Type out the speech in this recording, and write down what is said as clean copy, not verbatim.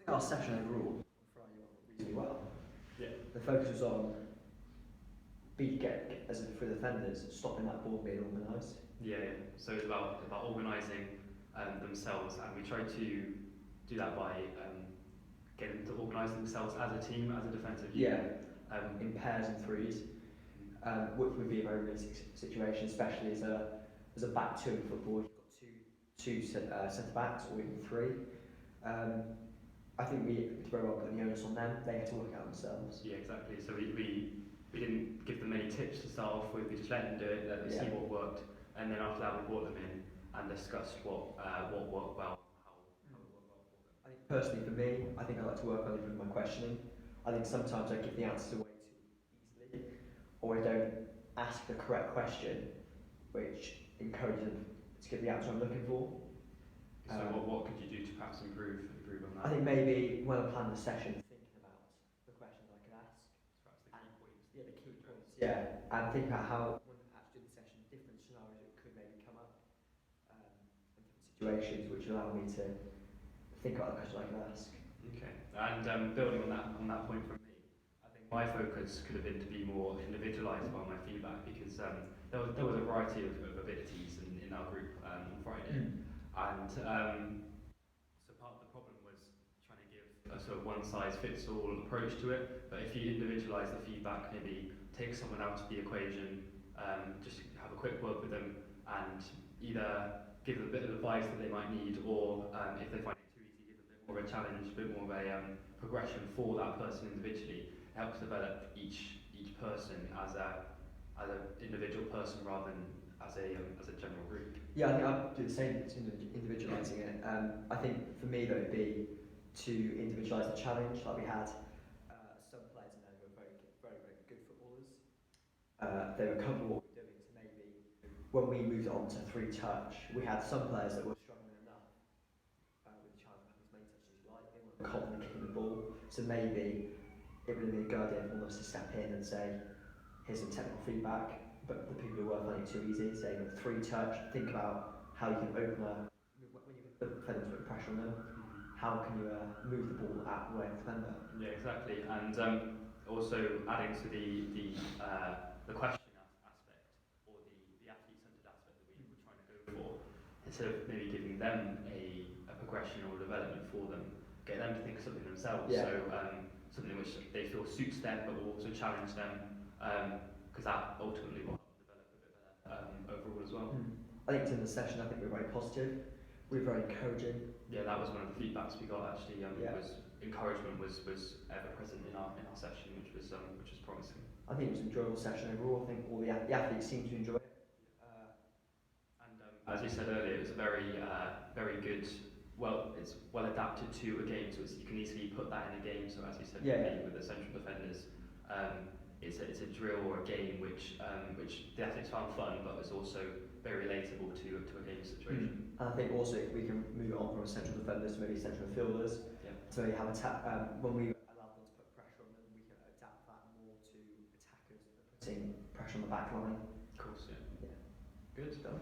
Our session overall on Friday went reasonably well. Yeah. The focus was on as for the defenders, stopping that ball being organised. Yeah, yeah. So it's about organising themselves, and we try to do that by getting them to organise themselves as a team, as a defensive unit. In pairs and threes, which would be a very realistic situation, especially as a back two in football. You've got two centre backs, or even three. I think we did very well putting the onus on them. They had to work out themselves. Yeah, exactly. So we didn't give them any tips to start off with. We just let them do it, let them see what worked, and then after that we brought them in and discussed what worked well, how it worked well for them. I think personally for me, I think I like to work on improving my questioning. I think sometimes I give the answers away too easily, or I don't ask the correct question, which encourages them to give the answer I'm looking for. So what could you do to perhaps improve on that? I think maybe when I'm planning the session, thinking about the questions I could ask. Perhaps the key points. Yeah, the key points. Yeah, and think about how when I actually do the session, different scenarios that could maybe come up, and different situations which allow me to think about the questions I can ask. Okay, and building on that point from me, I think my focus could have been to be more individualised by my feedback, because there was a variety of abilities in our group on Friday. And so part of the problem was trying to give a sort of one-size-fits-all approach to it. But if you individualise the feedback, maybe take someone out of the equation, just have a quick word with them, and either give them a bit of advice that they might need, or if they find it too easy, give them a bit more of a challenge, a bit more of a progression for that person individually. It helps develop each person as an individual person rather than as a general group. Yeah, I think I'd do the same, individualising it. I think for me though, it'd be to individualise the challenge. Like we had some players in there who were very good footballers. They were comfortable with what we were doing, so maybe when we moved on to three touch, we had some players that were struggling enough with the challenge of having as many touches as you like. They weren't confident kicking the ball, so maybe it would have been a good idea for one of us to step in and say, here's some technical feedback. But the people who were finding it too easy, saying three touch, think about how you can open when you the defender's putting pressure on them, how can you move the ball out the way of the defender? Yeah, exactly. And also adding to the question aspect, or the athlete-centered aspect that we were trying to go for, instead of maybe giving them a progression or development for them, get them to think of something themselves. Yeah. So something which they feel suits them, but will also challenge them, because that ultimately will help develop a bit better overall as well. I think in the session, I think we were very positive. We were very encouraging. Yeah, that was one of the feedbacks we got actually. Was encouragement was ever present in our session, which was promising. I think it was an enjoyable session overall. I think all the athletes seemed to enjoy it. And as you said earlier, it was a very good. Well, it's well adapted to a game, so you can easily put that in a game. So as you said, with the central defenders, it's a drill or a game which the athletes found fun, but was also very relatable to a game situation. And I think also if we can move on from central defenders to maybe central midfielders, to maybe have when we allow them to put pressure on them, we can adapt that more to attackers putting pressure on the back line. Of course, yeah. Good. Done.